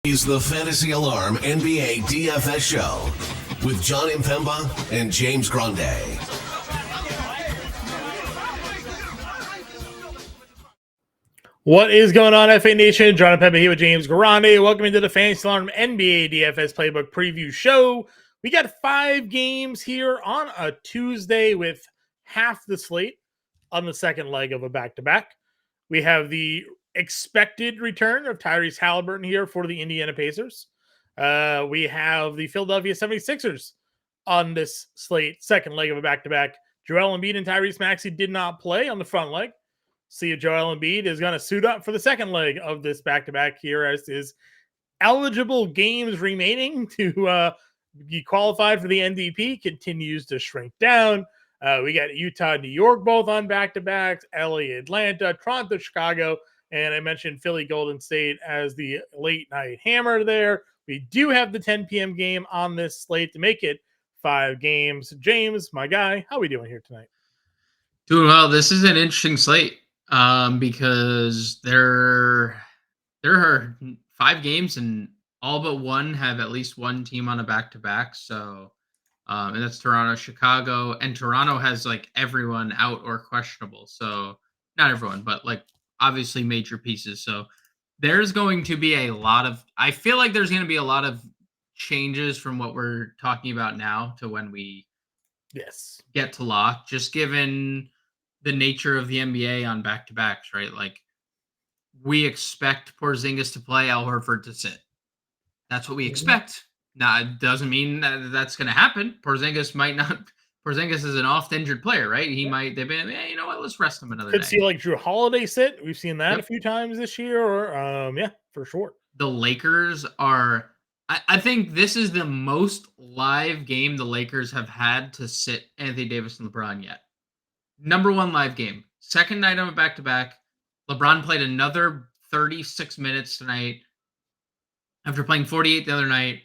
is the Fantasy Alarm NBA DFS show with Jon Impemba and James Grande. What is going on, FA Nation? Jon Impemba here with James Grande. Welcome into the Fantasy Alarm NBA DFS Playbook Preview Show. We got 5 games here on a Tuesday with half the slate on the second leg of a back-to-back. We have the expected return of Tyrese Halliburton here for the Indiana Pacers. We have the Philadelphia 76ers on this slate, second leg of a back-to-back. Joel Embiid and Tyrese Maxey did not play on the front leg. See if Joel Embiid is going to suit up for the second leg of this back-to-back here, as his eligible games remaining to be qualified for the MVP continues to shrink down. We got Utah, New York, both on back-to-backs, LA, Atlanta, Toronto, Chicago, and I mentioned Philly, Golden State as the late-night hammer there. We do have the 10 p.m. game on this slate to make it 5 games. James, my guy, how are we doing here tonight? Doing well. This is an interesting slate because there are 5 games and all but one have at least one team on a back-to-back. So, and that's Toronto, Chicago, and Toronto has like everyone out or questionable. So not everyone, but like obviously major pieces. So there's going to be I feel like there's going to be a lot of changes from what we're talking about now to when we get to lock, just given the nature of the NBA on back-to-backs, right? Like we expect Porzingis to play, Al Horford to sit. That's what we expect. Now, it doesn't mean that that's going to happen. Porzingis might not. Porzingis is an oft-injured player, right? They've been, you know what? Let's rest him another day. Could see like Drew Holiday sit. We've seen that a few times this year, or yeah, for sure. The Lakers are. I think this is the most live game the Lakers have had to sit Anthony Davis and LeBron yet. Number 1 live game. Second night of a back-to-back. LeBron played another 36 minutes tonight after playing 48 the other night,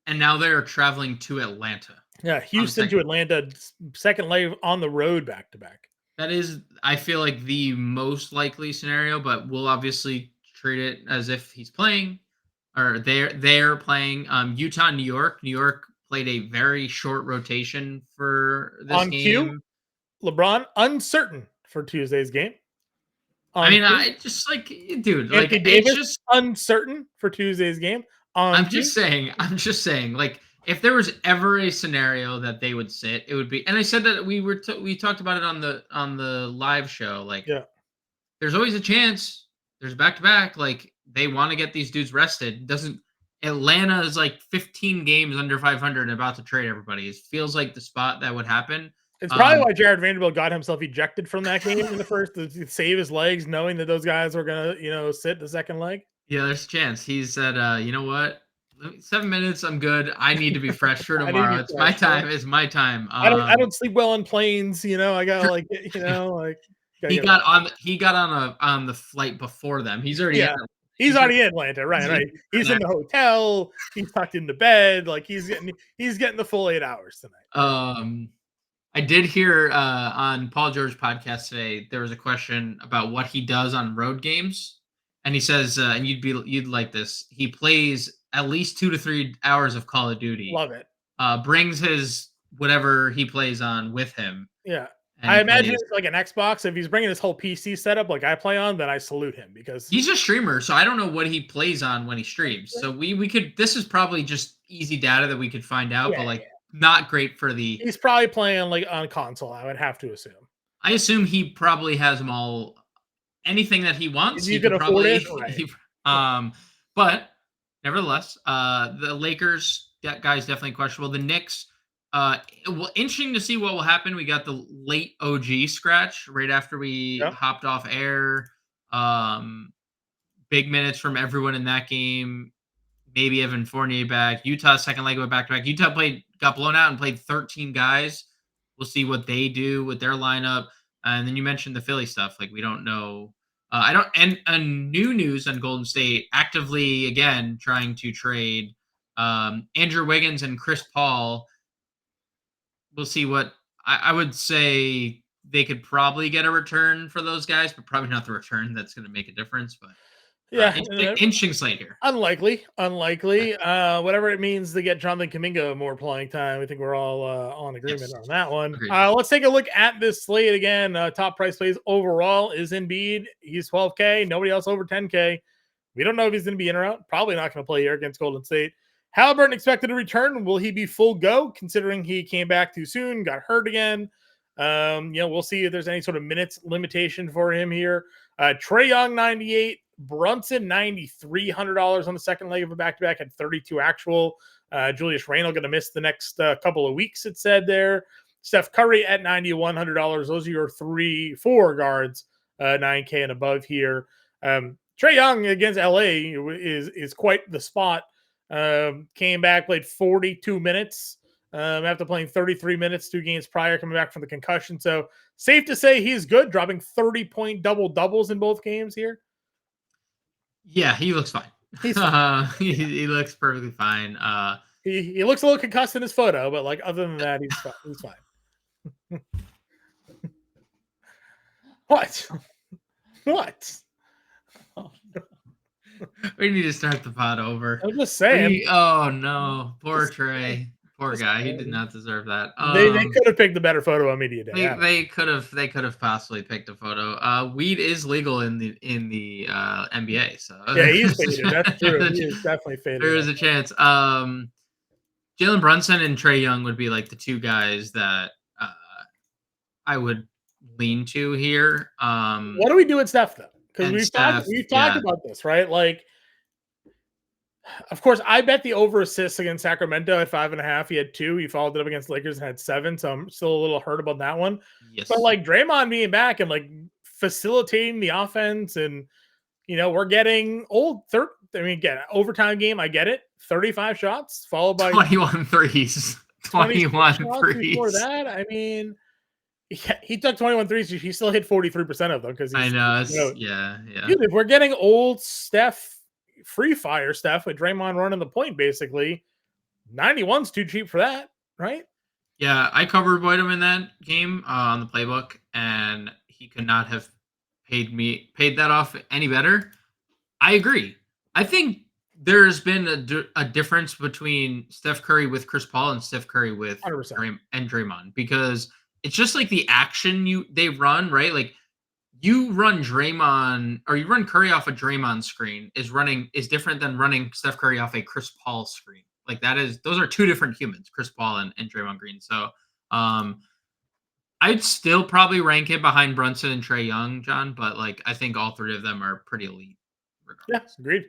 and now they're traveling to Atlanta. Yeah, Houston to Atlanta, second leg on the road back-to-back. That is, I feel like, the most likely scenario, but we'll obviously treat it as if he's playing, or they're playing. Utah, New York. New York played a very short rotation for this on game. Q, LeBron uncertain for Tuesday's game. I just like, dude, Anthony like Davis it's just uncertain for Tuesay's game. I'm just saying, like if there was ever a scenario that they would sit, it would be. And I said that we talked about it on the live show. Like, there's always a chance. There's back-to-back. Like they want to get these dudes rested. Atlanta is like 15 games under 500 and about to trade everybody. It feels like the spot that would happen. It's probably why Jared Vanderbilt got himself ejected from that game in the first to save his legs, knowing that those guys were gonna, sit the second leg. Yeah, there's a chance. He said, you know what? 7 minutes, I'm good. I need to be fresh for tomorrow. It's my time. It's my time. I don't sleep well on planes. I gotta he got on the flight before them. He's already he's already in Atlanta, right? He's in the hotel. He's tucked into bed. Like he's getting the full 8 hours tonight. I did hear on Paul George podcast today, there was a question about what he does on road games. And he says, and you'd like this. He plays at least 2 to 3 hours of Call of Duty. Love it. Brings his whatever he plays on with him. Yeah. I imagine it's like an Xbox. If he's bringing this whole PC setup like I play on, then I salute him because he's a streamer. So I don't know what he plays on when he streams. So we could, this is probably just easy data that we could find out, but not great for he's probably playing like on console, I would have to assume. I assume he probably has them all. Anything that he wants, he could afford it. Right. But nevertheless, the Lakers, that guy's definitely questionable. The Knicks, interesting to see what will happen. We got the late OG scratch right after we hopped off air. Big minutes from everyone in that game. Maybe Evan Fournier back. Utah second leg of a back-to-back. Utah got blown out and played 13 guys. We'll see what they do with their lineup. And then you mentioned the Philly stuff. Like we don't know. And new news on Golden State actively again trying to trade Andrew Wiggins and Chris Paul. We'll see what I would say. They could probably get a return for those guys, but probably not the return that's going to make a difference. But Yeah, Interesting slate here. Unlikely. Whatever it means to get Jonathan Kuminga more playing time. I think we're all on agreement on that one. Let's take a look at this slate again. Top price plays overall is Embiid. He's 12K. Nobody else over 10K. We don't know if he's going to be in or out. Probably not going to play here against Golden State. Halliburton expected to return. Will he be full go, considering he came back too soon, got hurt again? We'll see if there's any sort of minutes limitation for him here. Trae Young, 98. Brunson, $9,300 on the second leg of a back-to-back, had 32 actual. Julius Randle going to miss the next couple of weeks, it said there. Steph Curry at $9,100. Those are your 4 guards, 9K and above here. Trae Young against LA is quite the spot. Came back, played 42 minutes after playing 33 minutes 2 games prior, coming back from the concussion. So safe to say he's good, dropping 30-point double-doubles in both games here. Yeah, he looks fine. He's fine. He looks perfectly fine. He looks a little concussed in his photo, but like other than that, he's fine. He's fine. What? Oh, no. We need to start the pod over. I'm just saying. Oh no, poor Trae. Poor guy. He did not deserve that. They could have picked a better photo on media day. They could have possibly picked a photo. Weed is legal in the NBA, so yeah, he's faded. That's true. He is definitely faded. There is a chance. Jalen Brunson and Trae Young would be like the 2 guys that I would lean to here. What do we do at Steph though? Because we've talked about this, right? Like, of course, I bet the over assists against Sacramento at 5.5. He had 2. He followed it up against Lakers and had 7. So I'm still a little hurt about that one. Yes. But like Draymond being back and like facilitating the offense, and we're getting old. Again, overtime game. I get it. 35 shots followed by 21 threes. 21 threes. Before that, I mean, he took 21 threes. He still hit 43% of them because I know. Yeah. Dude, if we're getting old Steph, free fire Steph with Draymond running the point, basically, 91's too cheap for that, right? Yeah, I covered Boydum in that game on the playbook, and he could not have paid that off any better. I agree. I think there's been a difference between Steph Curry with Chris Paul and Steph Curry with Draymond, because it's just like the action they run, right? Like you run Draymond or you run Curry off a Draymond screen is different than running Steph Curry off a Chris Paul screen. Like those are 2 different humans, Chris Paul and Draymond Green. So I'd still probably rank it behind Brunson and Trae Young, John, but like I think all 3 of them are pretty elite regardless. Yeah, agreed.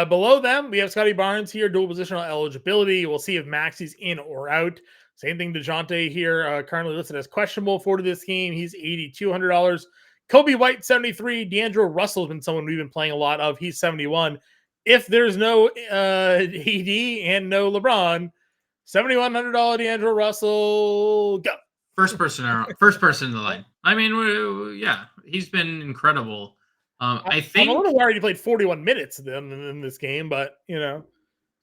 Below them, we have Scotty Barnes here, dual positional eligibility. We'll see if Maxi's in or out. Same thing, DeJounte here, currently listed as questionable for this game. He's $8,200. Kobe White, 73. D'Angelo Russell has been someone we've been playing a lot of. He's 71. If there's no AD and no LeBron, $7,100 D'Angelo Russell, go. First person in the line. I mean, yeah, he's been incredible. I think I'm a little worried he played 41 minutes in this game, but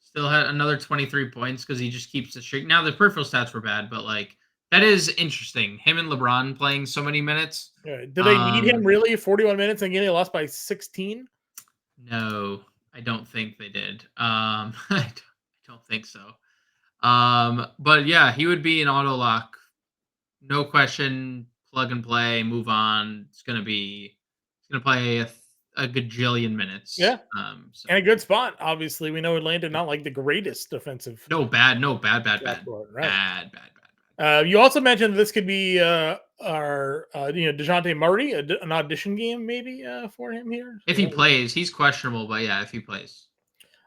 still had another 23 points because he just keeps the streak. Now the peripheral stats were bad, but like that is interesting. Him and LeBron playing so many minutes. Yeah. Do they need him really 41 minutes and getting lost by 16? No, I don't think they did. I don't think so. But yeah, he would be an auto lock. No question, plug and play, move on. It's gonna play a gajillion minutes. Yeah. And a good spot. Obviously, we know Atlanta not like the greatest defensive. Bad. Right. Bad. You also mentioned this could be our DeJounte Murray, an audition game maybe for him here. If he plays, he's questionable, but yeah, if he plays.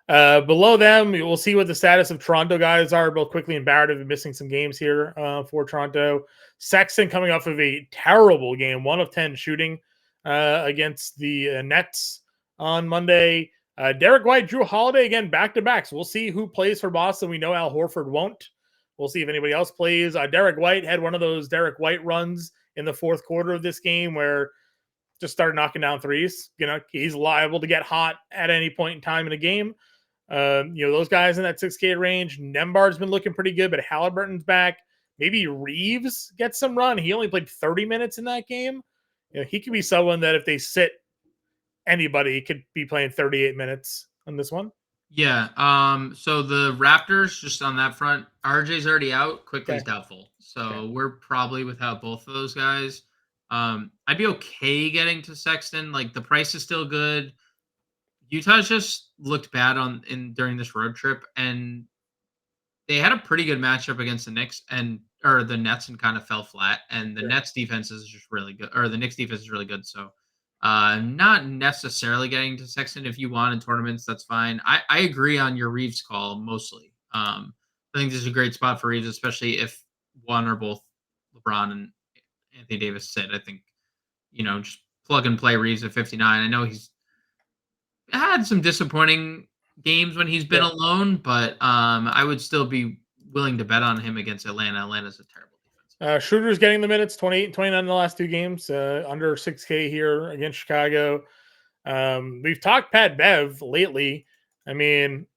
Below them, we'll see what the status of Toronto guys are. Both Quickly and Barrett have been missing some games here for Toronto. Sexton coming off of a terrible game, 1 of 10 shooting against the Nets on Monday. Derek White, Drew Holiday, again, back-to-backs. We'll see who plays for Boston. We know Al Horford won't. We'll see if anybody else plays. Derek White had one of those Derek White runs in the fourth quarter of this game where just started knocking down threes. He's liable to get hot at any point in time in a game. Those guys in that 6K range. Nembhard's been looking pretty good, but Halliburton's back. Maybe Reeves gets some run. He only played 30 minutes in that game. He could be someone that if they sit anybody could be playing 38 minutes on this one. Yeah. So the Raptors, just on that front, RJ's already out. Quickly's doubtful. So we're probably without both of those guys. I'd be okay getting to Sexton. Like, the price is still good. Utah's just looked bad during this road trip, and they had a pretty good matchup against the Knicks or the Nets, and kind of fell flat. And the Nets defense is just really good, or the Knicks defense is really good. So not necessarily getting to Sexton. If you want in tournaments, that's fine. I agree on your Reeves call mostly. I think this is a great spot for Reeves, especially if one or both LeBron and Anthony Davis sit. I think, just plug and play Reeves at 59. I know he's had some disappointing games when he's been alone, but I would still be willing to bet on him against Atlanta. Atlanta's a terrible defense. Schroeder's getting the minutes, 28 and 29 in the last 2 games, under 6K here against Chicago. We've talked Pat Bev lately. I mean,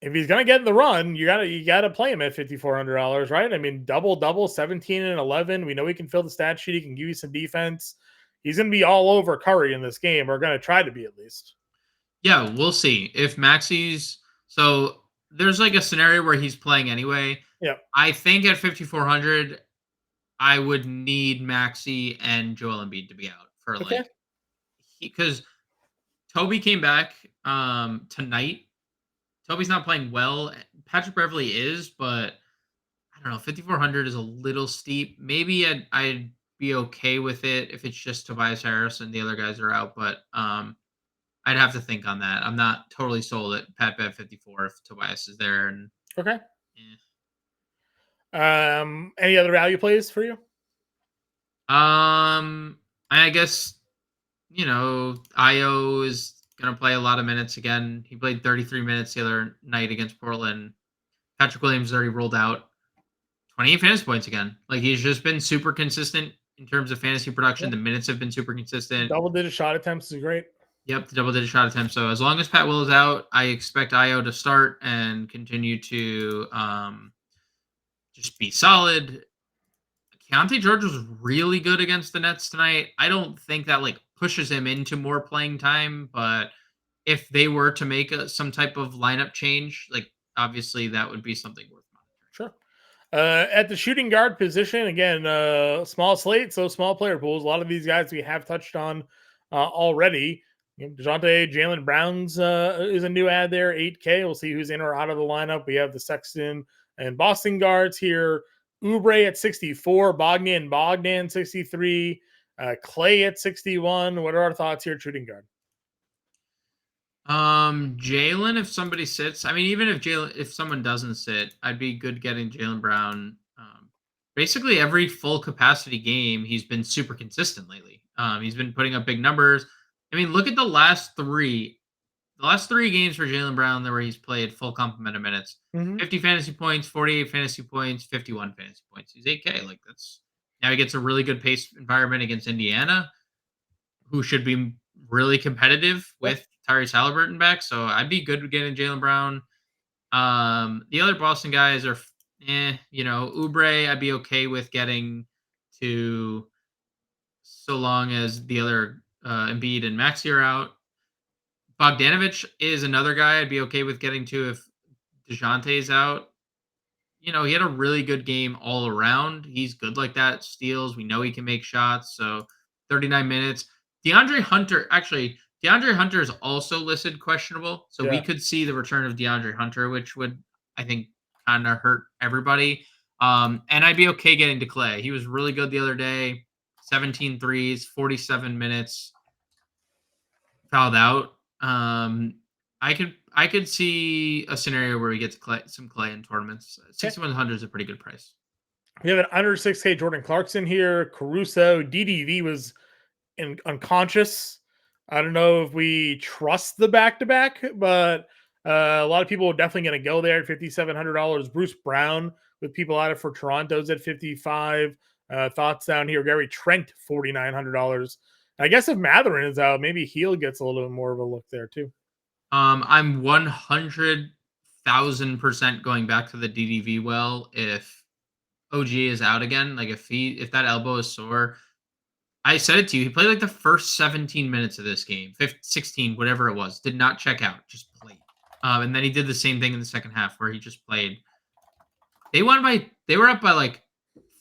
if he's gonna get in the run, you gotta play him at $5,400, right? I mean, double, 17 and 11. We know he can fill the stat sheet. He can give you some defense. He's gonna be all over Curry in this game, or gonna try to be at least. Yeah, we'll see if Maxi's. So there's like a scenario where he's playing anyway. Yeah, I think at 5,400, I would need Maxi and Joel Embiid to be out for because Toby came back tonight. Toby's not playing well. Patrick Beverley is, but I don't know. 5,400 is a little steep. Maybe I'd be okay with it if it's just Tobias Harris and the other guys are out, but I'd have to think on that. I'm not totally sold at Pat Bev 54 if Tobias is there. And okay. Any other value plays for you? I guess Io is gonna play a lot of minutes again. He played 33 minutes the other night against Portland. Patrick Williams already rolled out 28 fantasy points again. Like, he's just been super consistent in terms of fantasy production. Yeah. The minutes have been super consistent. Double-digit shot attempts is great. Yep, the double-digit shot attempts. So as long as Pat Will is out, I expect Io to start and continue to just be solid. Keontae George was really good against the Nets tonight. I don't think that pushes him into more playing time, but if they were to make some type of lineup change, obviously that would be something worth monitoring. Sure. At the shooting guard position, again, small slate, so small player pools. A lot of these guys we have touched on already. DeJounte, Jaylen Brown's is a new ad there, 8K. We'll see who's in or out of the lineup. We have the Sexton and Boston guards here. Oubre at 64, Bogdan 63, Clay at 61. What are our thoughts here at shooting guard? Jaylen, if somebody sits, I mean, even if someone doesn't sit, I'd be good getting Jaylen Brown. Basically every full capacity game, he's been super consistent lately. He's been putting up big numbers. I mean, look at the last three games for Jaylen Brown where he's played full complement of minutes. 50 fantasy points, 48 fantasy points, 51 fantasy points. He's 8K. Now he gets a really good pace environment against Indiana, who should be really competitive with Tyrese Halliburton back. So I'd be good with getting Jaylen Brown. The other Boston guys are, Oubre, I'd be okay with getting to, so long as the other Embiid and Maxi are out. Bogdanovich is another guy I'd be okay with getting to if DeJounte's out. He had a really good game all around. He's good like that. Steals. We know he can make shots. So 39 minutes. DeAndre Hunter is also listed questionable. So we could see the return of DeAndre Hunter, which would, I think, kind of hurt everybody. And I'd be okay getting to Clay. He was really good the other day. 17 threes, 47 minutes. Fouled out. I could see a scenario where we get to some Clay in tournaments. 6,100 is a pretty good price. We have an under 6K Jordan Clarkson here. Caruso, DDV was unconscious. I don't know if we trust the back-to-back, but a lot of people are definitely going to go there at $5,700. Bruce Brown, with people out for Toronto's at 55. Thoughts down here. Gary Trent, $4,900. I guess if Mathurin is out, maybe Heel gets a little bit more of a look there too. I'm 100,000% going back to the DDV well if OG is out again. If that elbow is sore, I said it to you. He played like the first 17 minutes of this game, 15, 16, whatever it was. Did not check out, just played. And then he did the same thing in the second half where he just played. They were up by like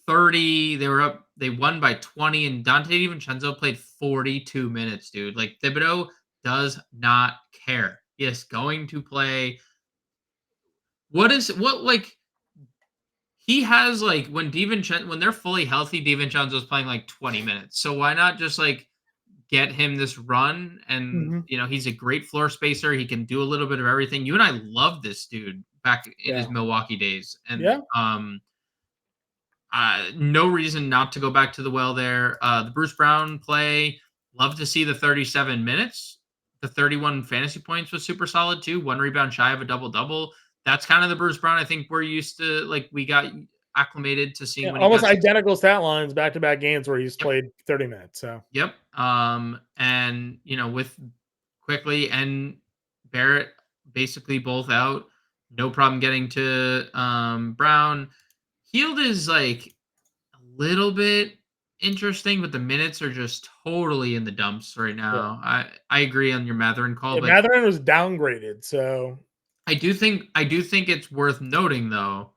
30. They won by 20, and Dante DiVincenzo played 42 minutes, dude. Like Thibodeau does not care. He is going to play. He has like when they're fully healthy, DiVincenzo's playing like 20 minutes. So why not just like get him this run? And he's a great floor spacer. He can do a little bit of everything. You and I love this dude back in his Milwaukee days. And no reason not to go back to the well there. The Bruce Brown play, love to see the 37 minutes. The 31 fantasy points was super solid too. 1 rebound shy of a double-double. That's kind of the Bruce Brown I think we're used to. Like we got acclimated to seeing when almost identical stat lines back-to-back games where he's played 30 minutes. So and with Quickly and Barrett basically both out, no problem getting to Brown. Hield is like a little bit interesting, but the minutes are just totally in the dumps right now. I agree on your Mathurin call. But Mathurin was downgraded, so I do think it's worth noting though,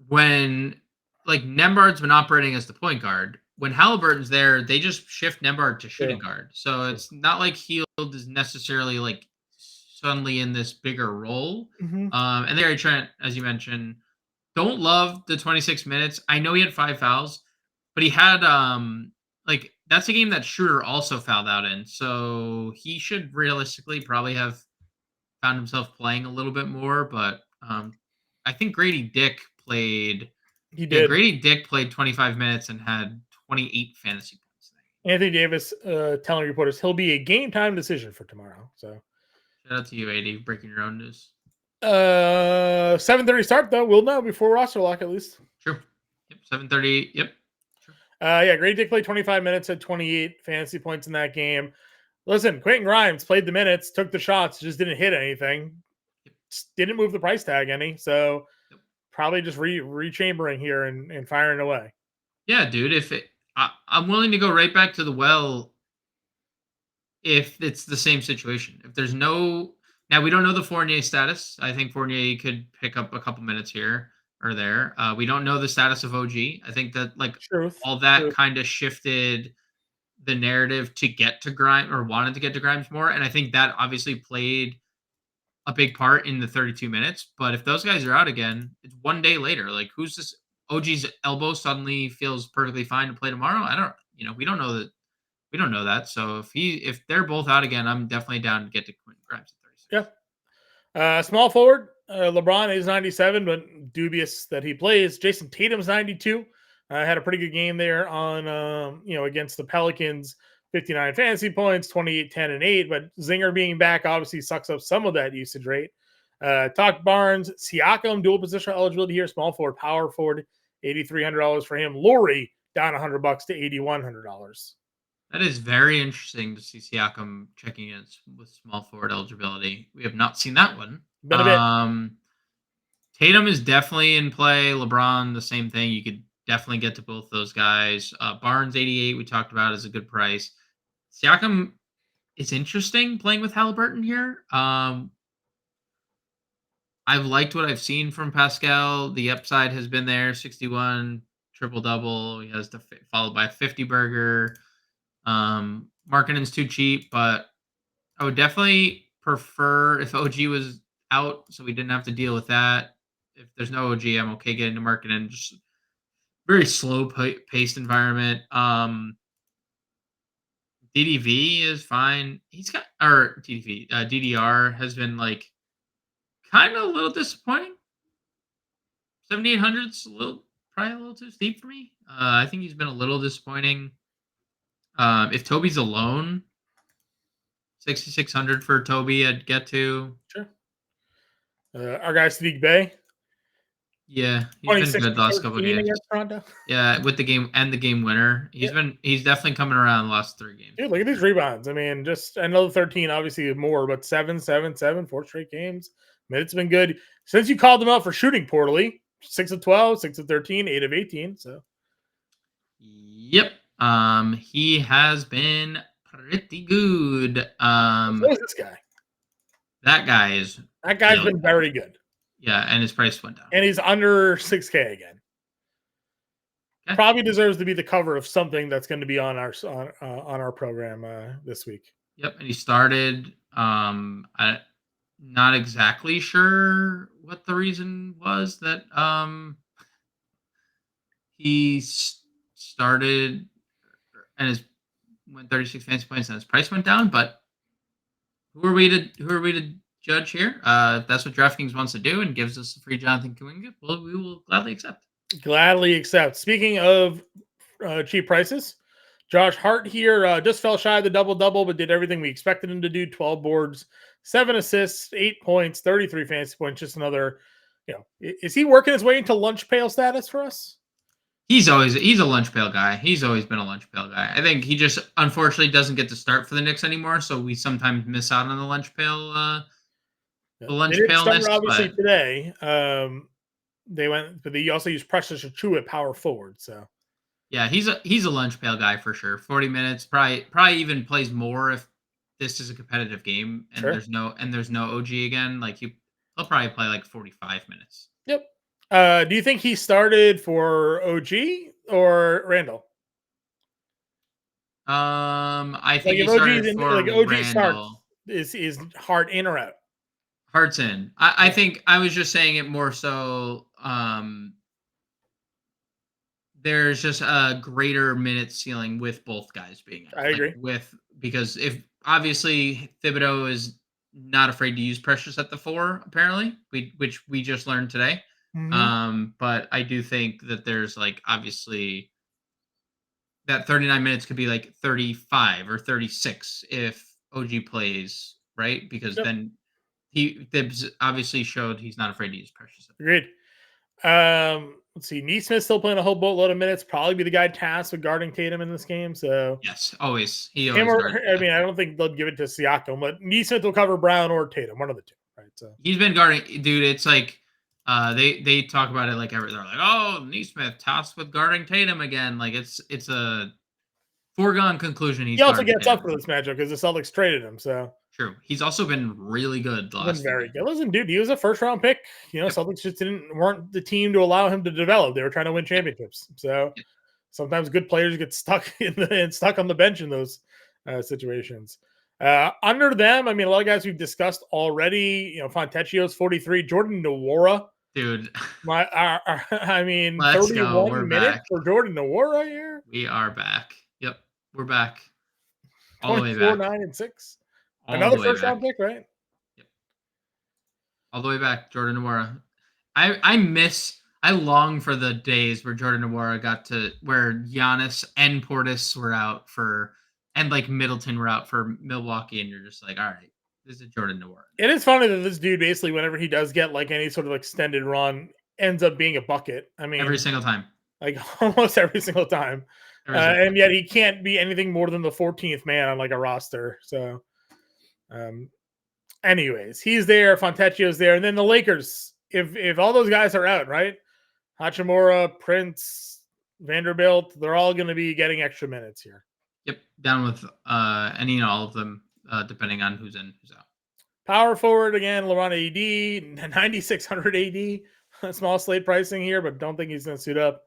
when like Nembhard's been operating as the point guard, when Halliburton's there, they just shift Nembhard to shooting guard. So it's not like Hield is necessarily like suddenly in this bigger role. And Larry Trent, as you mentioned, don't love the 26 minutes. I know he had 5 fouls, but he had like that's a game that Schroeder also fouled out in. So he should realistically probably have found himself playing a little bit more. But I think Grady Dick played. He did. Grady Dick played 25 minutes and had 28 fantasy points. Anthony Davis telling reporters he'll be a game time decision for tomorrow. So shout out to you, AD, breaking your own news. 7:30 start though. We'll know before roster lock at least. True. Yep. 7:30. Yep. True. Grady Dick played 25 minutes, had 28 fantasy points in that game. Listen, Quentin Grimes played the minutes, took the shots, just didn't hit anything. Didn't move the price tag any. So probably just rechambering here and firing away. Yeah, dude. I'm willing to go right back to the well if it's the same situation. If there's no. Now, we don't know the Fournier status. I think Fournier could pick up a couple minutes here or there. We don't know the status of OG. I think that all that kind of shifted the narrative to get to Grimes or wanted to get to Grimes more. And I think that obviously played a big part in the 32 minutes. But if those guys are out again, it's one day later. Like who's this? OG's elbow suddenly feels perfectly fine to play tomorrow. We don't know that. We don't know that. So if they're both out again, I'm definitely down to get to Quentin Grimes. Yeah. Small forward, LeBron is 97, but dubious that he plays. Jason Tatum's 92. Had a pretty good game there on, against the Pelicans. 59 fantasy points, 28, 10, and 8. But Zinger being back obviously sucks up some of that usage rate. Talk Barnes, Siakam, dual positional eligibility here. Small forward, power forward, $8,300 for him. Laurie down $100 to $8,100. That is very interesting to see Siakam checking in with small forward eligibility. We have not seen that one. Been a bit. Tatum is definitely in play. LeBron, the same thing. You could definitely get to both those guys. Barnes, 88, we talked about, is a good price. Siakam is interesting playing with Halliburton here. I've liked what I've seen from Pascal. The upside has been there, 61, triple-double. He has followed by a 50-burger. Markkanen's too cheap, but I would definitely prefer if OG was out so we didn't have to deal with that. If there's no OG, I'm okay getting to Markkanen. Just very slow paced environment. DDV is fine. DDR has been like kind of a little disappointing. 7,800's probably a little too steep for me. I think he's been a little disappointing. If Toby's alone, 6,600 for Toby, I'd get to. Sure. Our guy Sadiq Bey. Yeah, he's been good the last couple of games. Toronto. Yeah, with the game and the game winner, he's definitely coming around the last 3 games. Dude, look at these rebounds. I mean, just another 13, obviously more, but 7, 7, 7, 4 straight games. Minutes been good since you called them out for shooting poorly. 6 of 12, 6 of 13, 8 of 18. So. Yep. He has been pretty good. So is this guy. That guy is. That guy's really been very good. Yeah, and his price went down. And he's under 6K again. Okay. Probably deserves to be the cover of something that's going to be on our program this week. Yep, and he started. I'm not exactly sure what the reason was that he started and his went 36 fantasy points and his price went down. But who are we to judge here? If that's what DraftKings wants to do and gives us a free Jonathan Kuminga, well, we will gladly accept. Gladly accept. Speaking of cheap prices, Josh Hart here just fell shy of the double-double, but did everything we expected him to do. 12 boards, 7 assists, 8 points, 33 fantasy points. Just another, is he working his way into lunch pail status for us? He's a lunch pail guy. He's always been a lunch pail guy. I think he just unfortunately doesn't get to start for the Knicks anymore, so we sometimes miss out on the lunch pail. The lunch pailness. Obviously today. They went, but they also used Precious Achua at power forward. So yeah, he's a lunch pail guy for sure. 40 minutes, probably even plays more if this is a competitive game and sure. there's no OG again. Like he'll probably play like 45 minutes. Yep. Do you think he started for OG or Randall? I think he started for OG Randall. Is Hart in or out? Hart's in. I think I was just saying it more so. There's just a greater minute ceiling with both guys being out. I agree. Because if obviously Thibodeau is not afraid to use Precious at the 4, apparently, which we just learned today. Mm-hmm. But I do think that there's like obviously that 39 minutes could be like 35 or 36 if OG plays, right? Because then Thibs obviously showed he's not afraid to use Precious. Agreed. Let's see. Neesmith still playing a whole boatload of minutes. Probably be the guy tasked with guarding Tatum in this game. So yes, always. I don't think they'll give it to Siakam, but Neesmith will cover Brown or Tatum, one of the two, right? So he's been guarding, dude. It's like they talk about it like they're like, oh, Neesmith tasked with guarding Tatum again. Like it's a foregone conclusion. He also gets up for this matchup because the Celtics traded him. So true. He's also been really good. Very good. Listen, dude, he was a first round pick. Celtics just weren't the team to allow him to develop. They were trying to win championships. So sometimes good players get stuck stuck on the bench in those situations. Under them, I mean, a lot of guys we've discussed already. Fontecchio's 43, Jordan Nwora. Dude, 31 minutes for Jordan Nwora here. We are back. Yep, we're back. All the way back. 4, 9, and 6. Another first round pick, right? Yep. All the way back, Jordan Nwora. I long for the days where Jordan Nwora where Giannis and Portis were out and like Middleton were out for Milwaukee, and you're just like, all right, this is Jordan Nwora. It is funny that this dude basically, whenever he does get like any sort of extended run, ends up being a bucket. I mean, every single time, like almost every single time. And yet he can't be anything more than the 14th man on like a roster. So, anyways, he's there. Fontecchio's there, and then the Lakers. If all those guys are out, right? Hachimura, Prince, Vanderbilt, they're all going to be getting extra minutes here. Yep, down with any and all of them, depending on who's in, who's out. Power forward again, LeBron AD, 9,600 AD, small slate pricing here, but don't think he's going to suit up.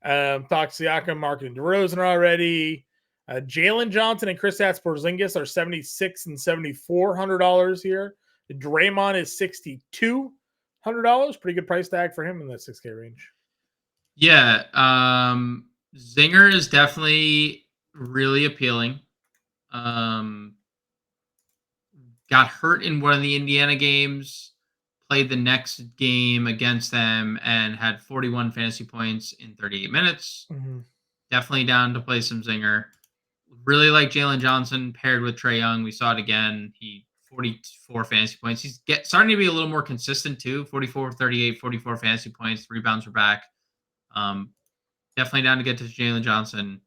Talk Siakam, Mark and DeRozan already. Jalen Johnson and Kristaps Porzingis are $7,600 and $7,400 here. Draymond is $6,200. Pretty good price tag for him in that 6K range. Yeah, Zinger is definitely really appealing. Got hurt in one of the Indiana games, played the next game against them, and had 41 fantasy points in 38 minutes. Mm-hmm. Definitely down to play some Zinger. Really like Jalen Johnson paired with Trae Young. We saw it again. He 44 fantasy points. He's starting to be a little more consistent too. 44, 38, 44 fantasy points. Rebounds are back. Definitely down to get to Jalen Johnson.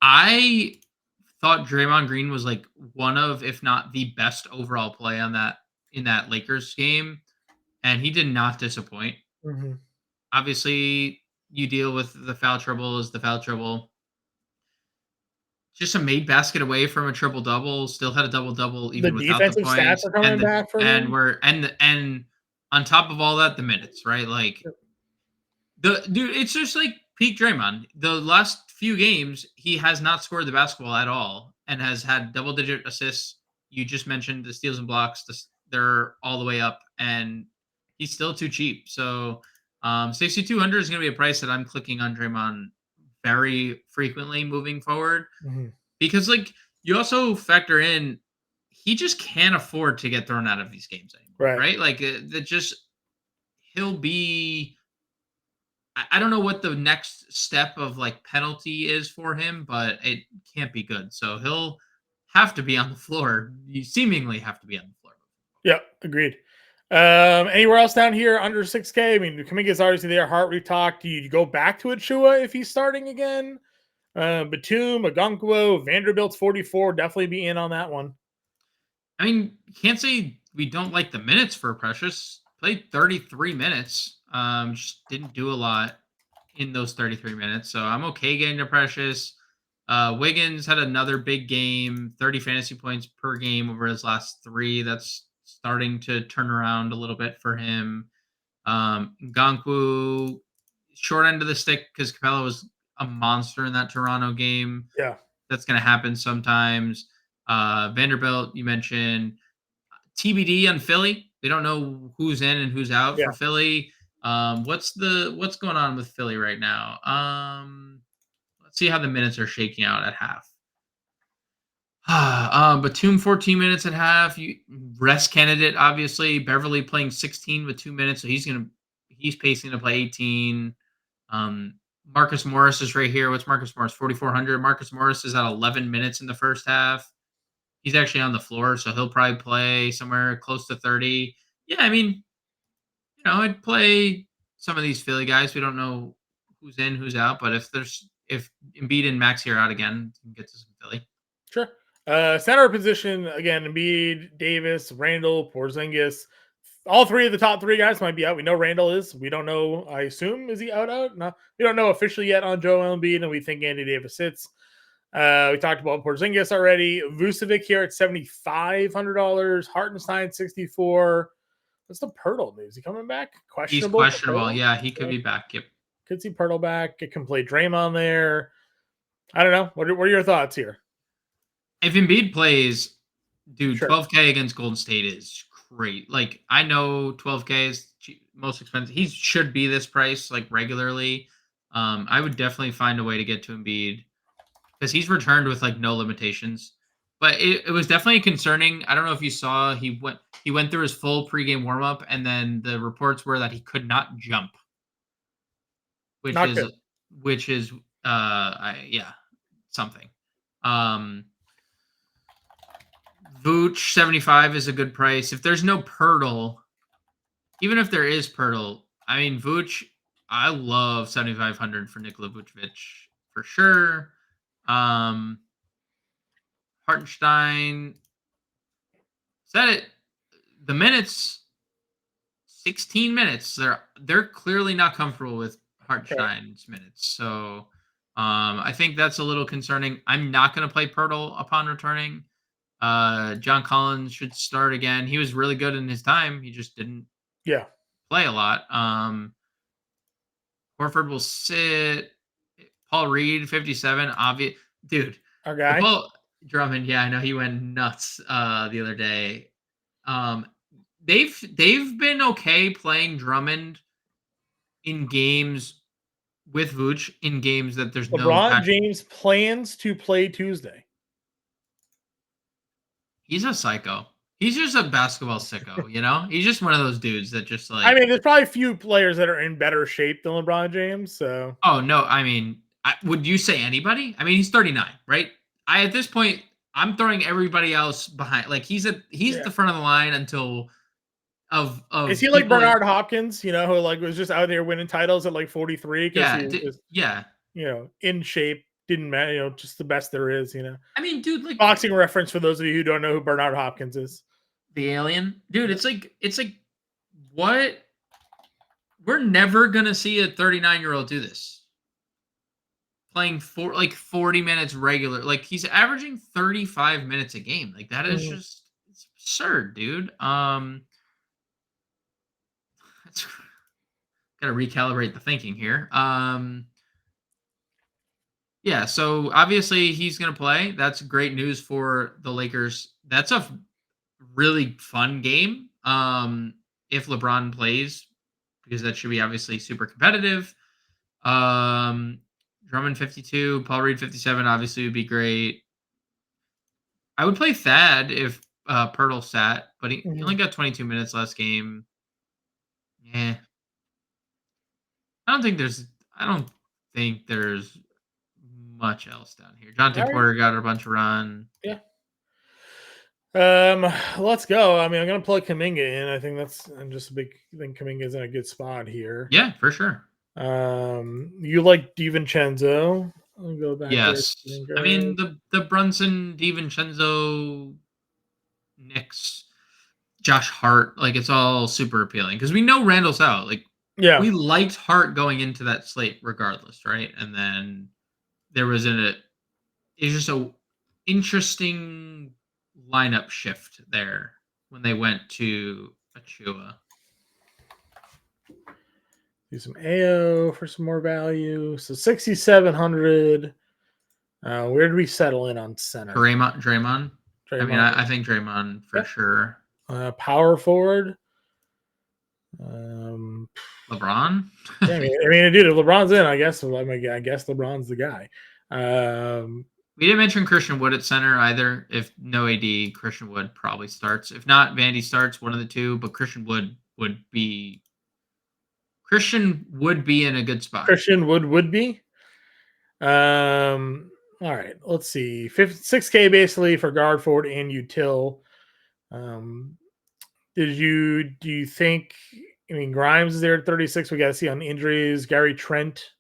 I thought Draymond Green was like one of, if not the best overall play in that Lakers game, and he did not disappoint. Mm-hmm. Obviously, you deal with the foul trouble is the foul trouble. just a made basket away from a triple double. Still had a double double even The without the defensive stats points. are coming back for him. And on top of all that, the minutes, right? Like it's just like peak Draymond. The last few games, he has not scored the basketball at all and has had double digit assists. You just mentioned the steals and blocks. They're all the way up, and he's still too cheap. So 6,200 is going to be a price that I'm clicking on Draymond very frequently moving forward, because like you also factor in, he just can't afford to get thrown out of these games anymore, right? Like that just he'll be. I don't know what the next step of like penalty is for him, but it can't be good. So he'll have to be on the floor. You seemingly have to be on the floor. Yeah, agreed. Anywhere else down here under 6K? I mean, Kuminga's obviously there. Hart, we talked. Do you go back to Achua if he's starting again? Batum, Okonkwo, Vanderbilt's 44. Definitely be in on that one. I mean, can't say we don't like the minutes for Precious. Played 33 minutes. Just didn't do a lot in those 33 minutes. So I'm okay getting to Precious. Wiggins had another big game, 30 fantasy points per game over his last 3. That's starting to turn around a little bit for him. Gankwu, short end of the stick because Capella was a monster in that Toronto game. Yeah. That's going to happen sometimes. Vanderbilt, you mentioned. TBD on Philly. They don't know who's in and who's out for Philly. What's going on with Philly right now? Let's see how the minutes are shaking out at half. Batum 14 minutes at half. Rest candidate, obviously. Beverly playing 16 with 2 minutes, so he's pacing to play 18. Marcus Morris is right here. What's Marcus Morris? 4,400. Marcus Morris is at 11 minutes in the first half. He's actually on the floor, so he'll probably play somewhere close to 30. Yeah, I mean, I'd play some of these Philly guys. We don't know who's in, who's out, but if Embiid and Maxey are out again, you can get to some Philly. Sure. Center position, again, Embiid, Davis, Randall, Porzingis. All 3 of the top 3 guys might be out. We know Randall is. We don't know. I assume, is he out? No, we don't know officially yet on Joel Embiid, and we think Andy Davis sits. We talked about Porzingis already. Vucevic here at $7,500. Hartenstein 64. What's the Pirtle news? Is he coming back? Questionable. He's questionable. Yeah, he could be back. Yep. Could see Pirtle back. It can play Draymond there. I don't know. What are your thoughts here? If Embiid plays, dude, Sure. 12K against Golden State is great. Like, I know 12K is most expensive. He should be this price like regularly. I would definitely find a way to get to Embiid because he's returned with like no limitations. But it was definitely concerning. I don't know if you saw he went through his full pregame warmup, and then the reports were that he could not jump, which is something. Vooch 75 is a good price. If there's no Pirtle, even if there is Pirtle, I mean Vooch, I love 7,500 for Nikola Vucevic for sure. Hartenstein, said it. The minutes, 16 minutes. They're clearly not comfortable with Hartenstein's minutes. So I think that's a little concerning. I'm not going to play Pirtle upon returning. John Collins should start again. He was really good in his time. He just didn't play a lot. Horford will sit. Paul Reed, 57. Obvious. Dude. Our guy. Paul Drummond, yeah, I know he went nuts the other day. They've been okay playing Drummond in games with Vooch in games that there's LeBron James plans to play Tuesday. He's a psycho. He's just a basketball sicko, He's just one of those dudes that just like. I mean, there's probably a few players that are in better shape than LeBron James. So. Oh no, I mean, would you say anybody? I mean, he's 39, right? At this point, I'm throwing everybody else behind. Like he's at the front of the line until. Is he like Bernard Hopkins? Who like was just out there winning titles at like 43? In shape. Didn't matter, just the best there is, I mean, dude, like boxing reference for those of you who don't know who Bernard Hopkins is. The alien, dude. It's like what? We're never gonna see a 39-year-old do this. playing for like 40 minutes regular. Like he's averaging 35 minutes a game. Like that is just it's absurd, dude. That's gotta recalibrate the thinking here. Yeah, so obviously he's gonna play. That's great news for the Lakers. That's a really fun game. If LeBron plays, because that should be obviously super competitive. Drummond 52, Paul Reed 57 obviously would be great. I would play Thad if Pirtle sat, but he only got 22 minutes last game. Yeah. I don't think there's much else down here. Jonathan Porter got a bunch of run. Yeah. Let's go. I mean, I'm gonna plug Kuminga in. I think I'm just a big think Kuminga's in a good spot here. Yeah, for sure. You like DiVincenzo? I'll go back. Yes. I mean the Brunson, DiVincenzo, Knicks, Josh Hart, like it's all super appealing because we know Randall's out. Like we liked Hart going into that slate regardless, right? And then there was it's just a interesting lineup shift there when they went to Achua. Do some AO for some more value. So 6,700. Where do we settle in on center? Draymond. I mean, I think Draymond for sure. Power forward. LeBron. Yeah, I mean, dude, if LeBron's in, I guess LeBron's the guy. We didn't mention Christian Wood at center either. If no AD, Christian Wood probably starts. If not, Vandy starts, one of the two. But Christian Wood would be in a good spot. Christian Wood would be. All right, let's see. 6K basically for guard, forward, and util. Do you think? I mean, Grimes is there at 36. We got to see on injuries. Gary Trent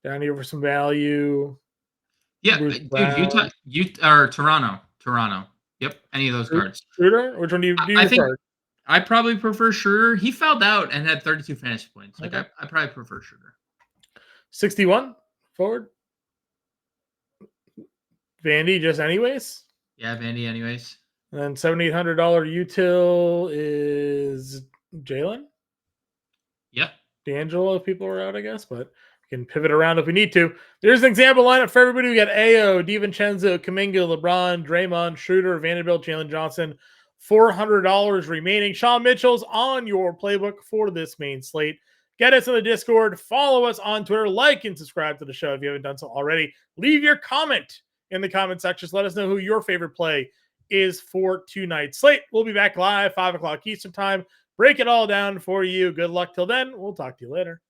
down here for some value. Yeah, dude, Toronto. Yep, any of those guards. Schroeder? Which one do you I think guard? I probably prefer Schroeder. He fouled out and had 32 fantasy points. Like I probably prefer Schroeder. 61 forward. Vandy just anyways. Yeah, Vandy anyways. And then $7,800 util is Jalen. Yep. D'Angelo if people are out, I guess, but we can pivot around if we need to. There's an example lineup for everybody. We got AO, DiVincenzo, Kuminga, LeBron, Draymond, Schroeder, Vanderbilt, Jalen Johnson. $400 remaining. Sean Mitchell's on your playbook for this main slate. Get us in the Discord. Follow us on Twitter. Like and subscribe to the show if you haven't done so already. Leave your comment in the comment section. Let us know who your favorite play is for tonight's slate. We'll be back live 5 o'clock Eastern time. Break it all down for you. Good luck till then. We'll talk to you later.